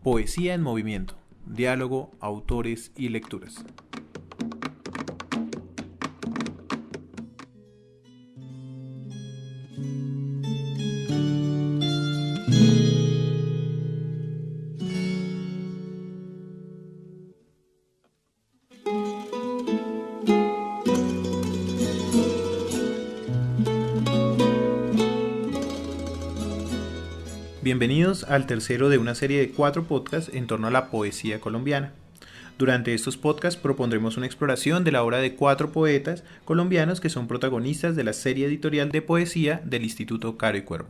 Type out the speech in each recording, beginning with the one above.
Poesía en movimiento, diálogo, autores y lecturas. Bienvenidos al tercero de una serie de 4 podcasts en torno a la poesía colombiana. Durante estos podcasts propondremos una exploración de la obra de 4 poetas colombianos que son protagonistas de la serie editorial de poesía del Instituto Caro y Cuervo.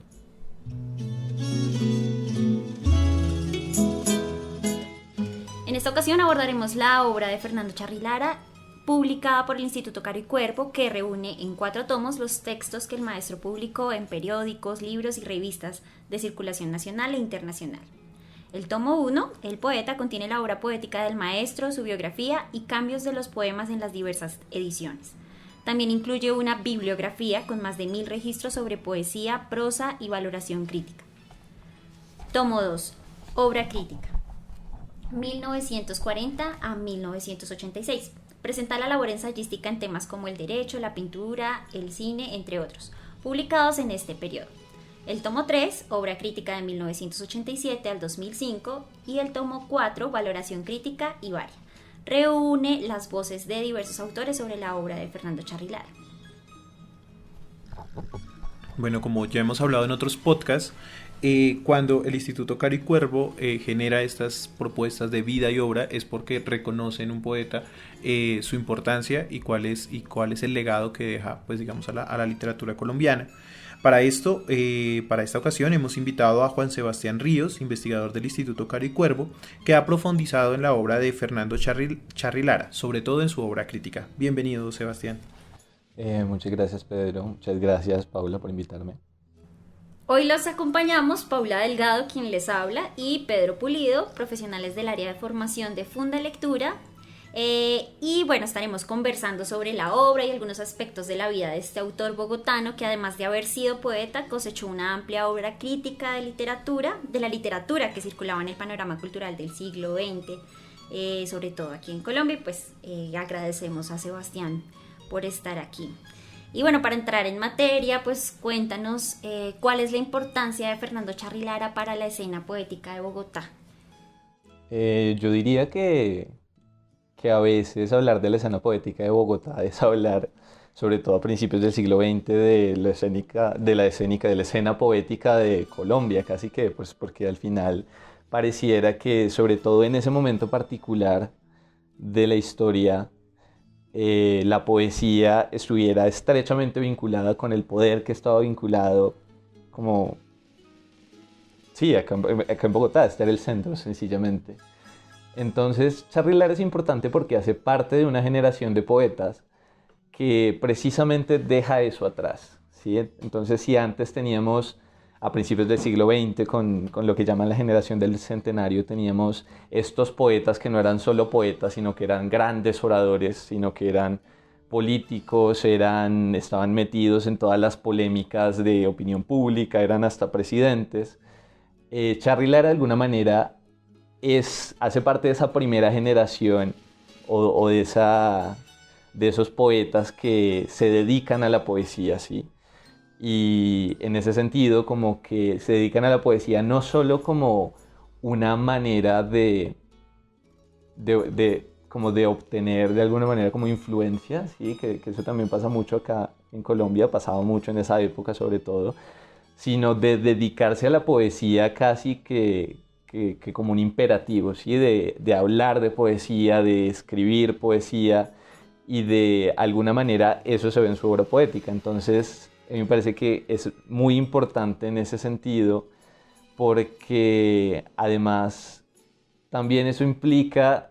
En esta ocasión abordaremos la obra de Fernando Charri Lara, publicada por el Instituto Caro y Cuervo, que reúne en 4 tomos los textos que el maestro publicó en periódicos, libros y revistas de circulación nacional e internacional. El tomo 1, El poeta, contiene la obra poética del maestro, su biografía y cambios de los poemas en las diversas ediciones. También incluye una bibliografía con más de 1000 registros sobre poesía, prosa y valoración crítica. Tomo 2, Obra crítica, 1940 a 1986. Presenta la labor ensayística en temas como el derecho, la pintura, el cine, entre otros, publicados en este periodo. El tomo 3, Obra crítica de 1987 al 2005, y el tomo 4, Valoración crítica y varia, reúne las voces de diversos autores sobre la obra de Fernando Charri Lara. Bueno, como ya hemos hablado en otros podcasts, cuando el Instituto Caro y Cuervo genera estas propuestas de vida y obra es porque reconoce en un poeta su importancia y cuál es el legado que deja, pues digamos, a la literatura colombiana. Para esto, para esta ocasión hemos invitado a Juan Sebastián Ríos, investigador del Instituto Caro y Cuervo, que ha profundizado en la obra de Fernando Charri Lara, sobre todo en su obra crítica. Bienvenido, Sebastián. Muchas gracias, Pedro. Muchas gracias, Paula, por invitarme. Hoy los acompañamos Paula Delgado, quien les habla, y Pedro Pulido, profesionales del área de formación de Funda Lectura. Y bueno, estaremos conversando sobre la obra y algunos aspectos de la vida de este autor bogotano que, además de haber sido poeta, cosechó una amplia obra crítica de la literatura que circulaba en el panorama cultural del siglo XX, sobre todo aquí en Colombia. Y pues agradecemos a Sebastián por estar aquí. Y bueno, para entrar en materia, pues cuéntanos cuál es la importancia de Fernando Charri Lara para la escena poética de Bogotá. Yo diría que a veces hablar de la escena poética de Bogotá es hablar, sobre todo a principios del siglo XX, de la escena poética de Colombia, casi que, pues porque al final pareciera que, sobre todo en ese momento particular de la historia, la poesía estuviera estrechamente vinculada con el poder que estaba vinculado, como, sí, acá en Bogotá, este era el centro, sencillamente. Entonces, Charri Lara es importante porque hace parte de una generación de poetas que precisamente deja eso atrás, ¿sí? Entonces, si antes teníamos, a principios del siglo XX, con lo que llaman la generación del centenario, teníamos estos poetas que no eran solo poetas, sino que eran grandes oradores, sino que eran políticos, estaban metidos en todas las polémicas de opinión pública, eran hasta presidentes. Charri Lara, de alguna manera, hace parte de esa primera generación o de esos poetas que se dedican a la poesía, ¿sí? Y en ese sentido, como que se dedican a la poesía no solo como una manera como de obtener de alguna manera como influencia, ¿sí? Que eso también pasa mucho acá en Colombia, pasaba mucho en esa época sobre todo, sino de dedicarse a la poesía casi que como un imperativo, ¿sí? De hablar de poesía, de escribir poesía, y de alguna manera eso se ve en su obra poética. Entonces, a mí me parece que es muy importante en ese sentido, porque además también eso implica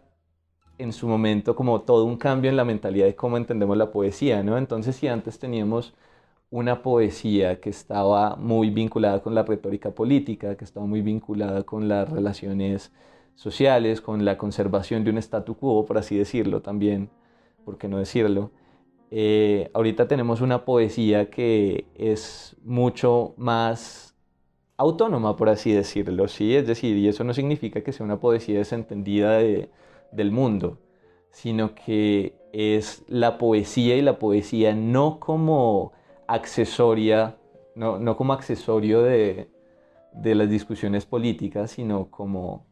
en su momento como todo un cambio en la mentalidad de cómo entendemos la poesía, ¿no? Entonces, si antes teníamos una poesía que estaba muy vinculada con la retórica política, que estaba muy vinculada con las relaciones sociales, con la conservación de un statu quo, por así decirlo también, ¿por qué no decirlo? Ahorita tenemos una poesía que es mucho más autónoma, por así decirlo, ¿sí? Es decir, y eso no significa que sea una poesía desentendida del mundo, sino que es la poesía, y la poesía no como accesoria, no como accesorio de las discusiones políticas, sino como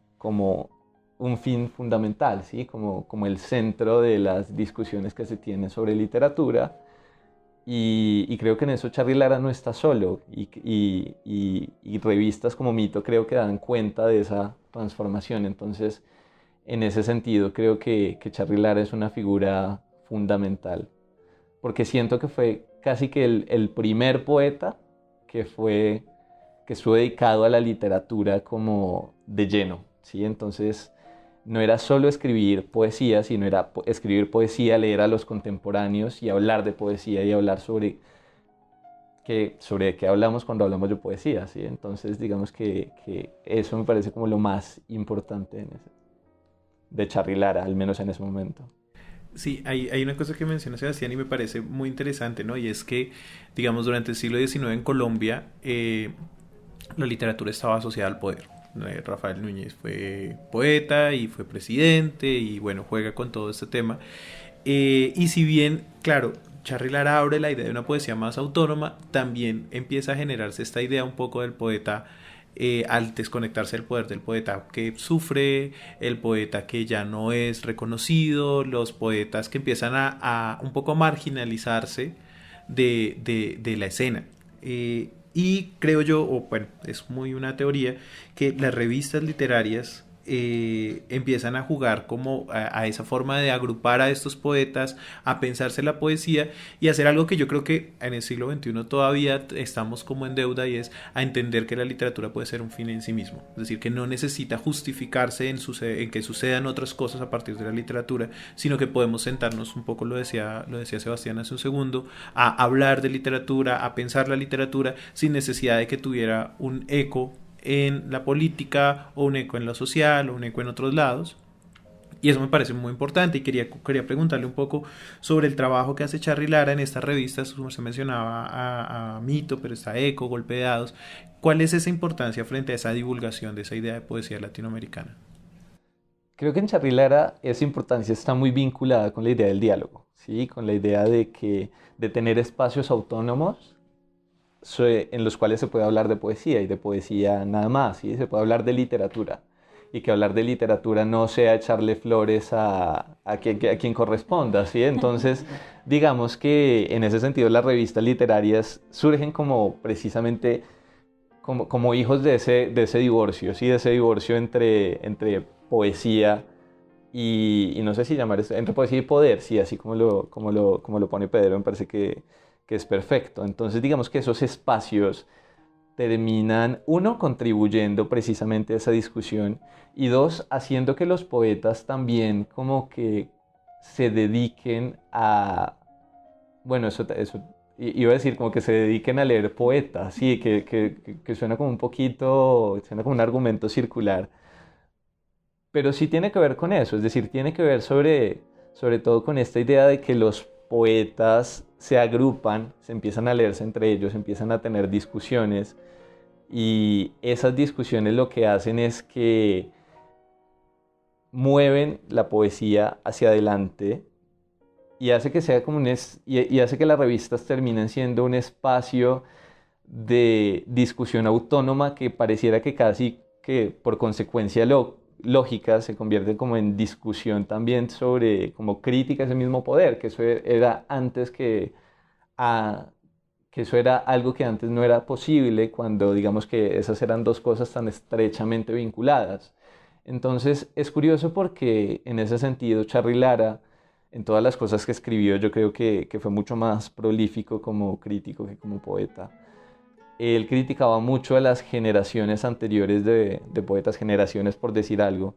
un fin fundamental, ¿sí? Como el centro de las discusiones que se tienen sobre literatura. Y creo que en eso Charly Lara no está solo, y revistas como Mito creo que dan cuenta de esa transformación. Entonces, en ese sentido, creo que Charly Lara es una figura fundamental, porque siento que fue casi que el primer poeta que estuvo dedicado a la literatura como de lleno, ¿sí? Entonces, no era solo escribir poesía, sino era escribir poesía, leer a los contemporáneos y hablar de poesía y hablar sobre qué hablamos cuando hablamos de poesía, ¿sí? Entonces, digamos que eso me parece como lo más importante de Charly Lara, al menos en ese momento. Sí, hay una cosa que menciona Sebastián y me parece muy interesante, ¿no? Y es que, digamos, durante el siglo XIX en Colombia, la literatura estaba asociada al poder. Rafael Núñez fue poeta y fue presidente y bueno, juega con todo este tema. Y si bien, claro, Charly Lara abre la idea de una poesía más autónoma, también empieza a generarse esta idea un poco del poeta, al desconectarse del poder, del poeta que sufre, el poeta que ya no es reconocido, los poetas que empiezan a un poco marginalizarse de la escena. Y creo yo, o bueno, es muy una teoría, que las revistas literarias empiezan a jugar como a esa forma de agrupar a estos poetas, a pensarse la poesía y hacer algo que yo creo que en el siglo XXI todavía estamos como en deuda, y es a entender que la literatura puede ser un fin en sí mismo. Es decir, que no necesita justificarse en que sucedan otras cosas a partir de la literatura, sino que podemos sentarnos un poco, lo decía Sebastián hace un segundo, a hablar de literatura, a pensar la literatura sin necesidad de que tuviera un eco en la política o un eco en lo social o un eco en otros lados. Y eso me parece muy importante, y quería preguntarle un poco sobre el trabajo que hace Charly Lara en estas revistas. Como se mencionaba a Mito, pero está Eco, Golpe de Dados. ¿Cuál es esa importancia frente a esa divulgación de esa idea de poesía latinoamericana? Creo que en Charly Lara esa importancia está muy vinculada con la idea del diálogo, ¿sí? Con la idea de tener espacios autónomos en los cuales se puede hablar de poesía, y de poesía nada más, ¿sí? Se puede hablar de literatura, y que hablar de literatura no sea echarle flores a quien corresponda, ¿sí? Entonces, digamos que en ese sentido las revistas literarias surgen como precisamente como hijos de ese divorcio, ¿sí? De ese divorcio entre poesía y no sé si llamar eso, entre poesía y poder, sí, así como lo pone Pedro, me parece que es perfecto. Entonces, digamos que esos espacios terminan, uno, contribuyendo precisamente a esa discusión, y dos, haciendo que los poetas también como que se dediquen bueno, eso iba a decir, como que se dediquen a leer poetas, sí, que suena como un poquito, suena como un argumento circular, pero sí tiene que ver con eso, es decir, tiene que ver sobre todo con esta idea de que los poetas se agrupan, se empiezan a leerse entre ellos, empiezan a tener discusiones, y esas discusiones lo que hacen es que mueven la poesía hacia adelante, y hace que sea como y hace que las revistas terminen siendo un espacio de discusión autónoma que pareciera que casi que por consecuencia lógica se convierte como en discusión también sobre como crítica a ese mismo poder, que eso era antes que eso era algo que antes no era posible, cuando digamos que esas eran dos cosas tan estrechamente vinculadas. Entonces es curioso porque en ese sentido Charly Lara, en todas las cosas que escribió, yo creo que fue mucho más prolífico como crítico que como poeta. Él criticaba mucho a las generaciones anteriores de poetas, generaciones por decir algo,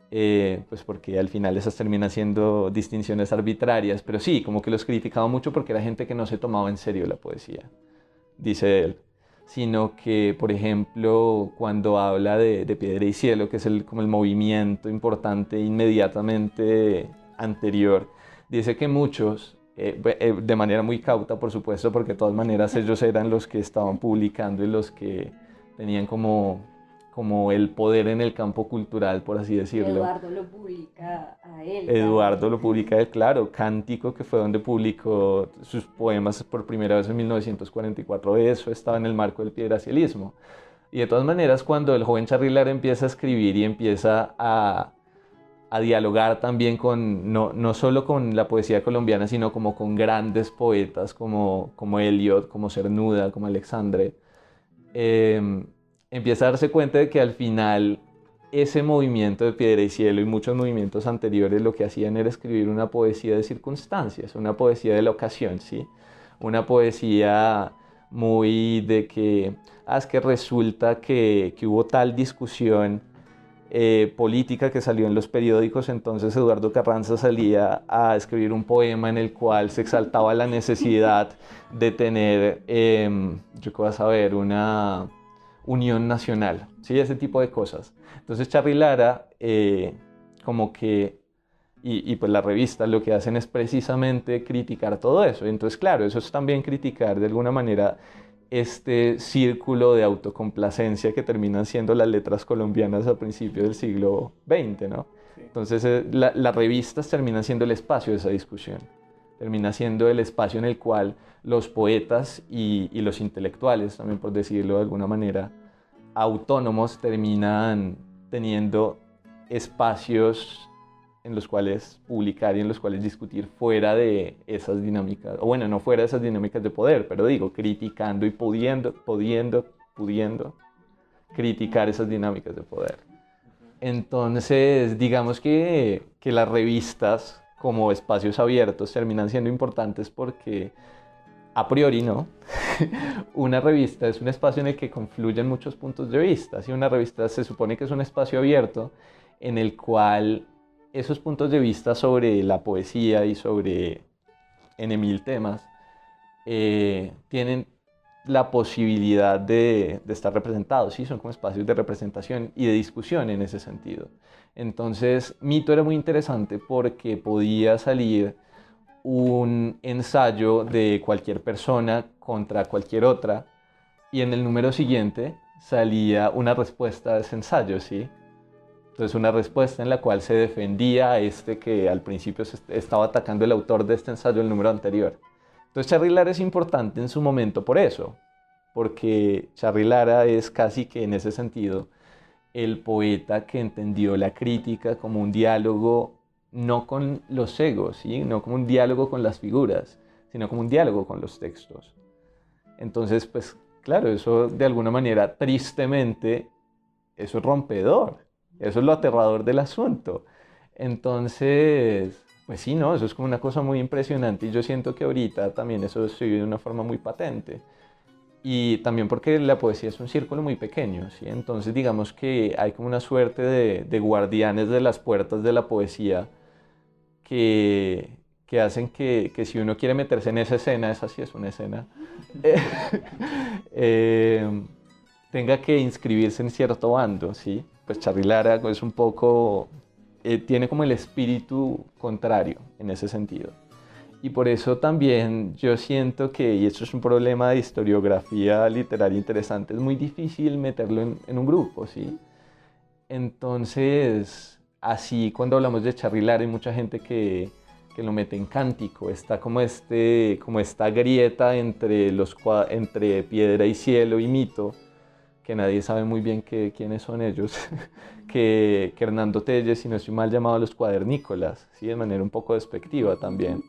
pues porque al final esas terminan siendo distinciones arbitrarias, pero sí, como que los criticaba mucho porque era gente que no se tomaba en serio la poesía, dice él, sino que, por ejemplo, cuando habla de Piedra y Cielo, que es como el movimiento importante inmediatamente anterior, dice que muchos, de manera muy cauta, por supuesto, porque de todas maneras ellos eran los que estaban publicando y los que tenían como el poder en el campo cultural, por así decirlo. Eduardo lo publica a él. Eduardo lo publica a él, claro. Cántico, que fue donde publicó sus poemas por primera vez en 1944, eso estaba en el marco del piedracialismo. Y de todas maneras, cuando el joven Charly Lara empieza a escribir y empieza a dialogar también no solo con la poesía colombiana, sino como con grandes poetas como Eliot, como Cernuda, como Alexandre, empieza a darse cuenta de que al final ese movimiento de Piedra y Cielo y muchos movimientos anteriores lo que hacían era escribir una poesía de circunstancias, una poesía de la ocasión, ¿sí? Una poesía muy de que, es que resulta que hubo tal discusión política que salió en los periódicos, entonces Eduardo Carranza salía a escribir un poema en el cual se exaltaba la necesidad de tener, yo qué voy a saber, una unión nacional, ¿sí? Ese tipo de cosas. Entonces Charly Lara, como que, y pues la revista lo que hacen es precisamente criticar todo eso. Entonces, claro, eso es también criticar de alguna manera este círculo de autocomplacencia que terminan siendo las letras colombianas a principios del siglo XX, ¿no? Sí. Entonces, las revistas terminan siendo el espacio de esa discusión. Termina siendo el espacio en el cual los poetas y los intelectuales, también por decirlo de alguna manera, autónomos, terminan teniendo espacios en los cuales publicar y en los cuales discutir fuera de esas dinámicas, o bueno, no fuera de esas dinámicas de poder, pero digo, criticando y pudiendo criticar esas dinámicas de poder. Entonces, digamos que las revistas como espacios abiertos terminan siendo importantes porque a priori no. Una revista es un espacio en el que confluyen muchos puntos de vista. ¿Sí? Una revista se supone que es un espacio abierto en el cual esos puntos de vista sobre la poesía y sobre N.000 temas tienen la posibilidad de estar representados, ¿sí? Son como espacios de representación y de discusión en ese sentido. Entonces, Mito era muy interesante porque podía salir un ensayo de cualquier persona contra cualquier otra y en el número siguiente salía una respuesta a ese ensayo, ¿sí? Entonces una respuesta en la cual se defendía a este que al principio se estaba atacando el autor de este ensayo el número anterior. Entonces Charly Lara es importante en su momento por eso, porque Charly Lara es casi que en ese sentido el poeta que entendió la crítica como un diálogo no con los egos, ¿sí? No como un diálogo con las figuras, sino como un diálogo con los textos. Entonces, pues claro, eso de alguna manera, tristemente, eso es rompedor. Eso es lo aterrador del asunto. Entonces, pues sí, ¿no? Eso es como una cosa muy impresionante y yo siento que ahorita también eso se vive de una forma muy patente. Y también porque la poesía es un círculo muy pequeño, ¿sí? Entonces digamos que hay como una suerte de guardianes de las puertas de la poesía que hacen que si uno quiere meterse en esa escena, esa sí es una escena, tenga que inscribirse en cierto bando, ¿sí? Pues Charly Lara es un poco, tiene como el espíritu contrario en ese sentido. Y por eso también yo siento que, y esto es un problema de historiografía literaria interesante, es muy difícil meterlo en un grupo, ¿sí? Entonces, así cuando hablamos de Charly Lara hay mucha gente que lo mete en Cántico, está como esta grieta entre Piedra y Cielo y Mito, que nadie sabe muy bien quiénes son ellos, que Hernando Telles, si no estoy mal, llamado los cuadernícolas, ¿sí? De manera un poco despectiva también.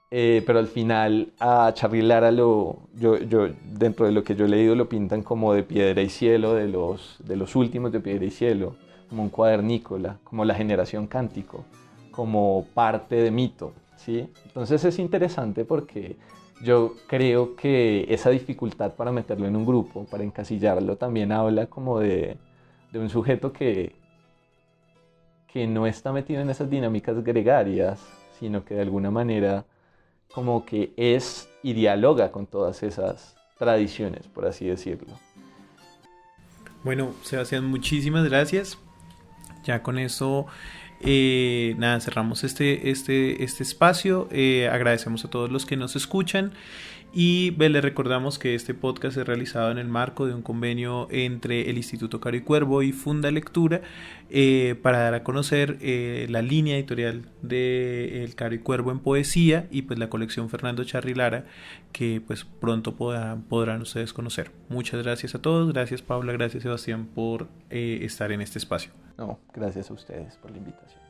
Pero al final a Charly Lara dentro de lo que yo he leído lo pintan como de Piedra y Cielo, de los últimos de Piedra y Cielo, como un cuadernícola, como la generación Cántico, como parte de Mito, ¿sí? Entonces es interesante porque yo creo que esa dificultad para meterlo en un grupo, para encasillarlo, también habla como de un sujeto que no está metido en esas dinámicas gregarias, sino que de alguna manera como que es y dialoga con todas esas tradiciones, por así decirlo. Bueno, Sebastián, muchísimas gracias. Ya con eso, cerramos este espacio. Agradecemos a todos los que nos escuchan Y les recordamos que este podcast es realizado en el marco de un convenio entre el Instituto Caro y Cuervo y Funda Lectura para dar a conocer la línea editorial de El Caro y Cuervo en poesía y pues la colección Fernando Charri Lara, que pues pronto podrán ustedes conocer. Muchas gracias a todos, gracias Paula, gracias Sebastián por estar en este espacio. No, gracias a ustedes por la invitación.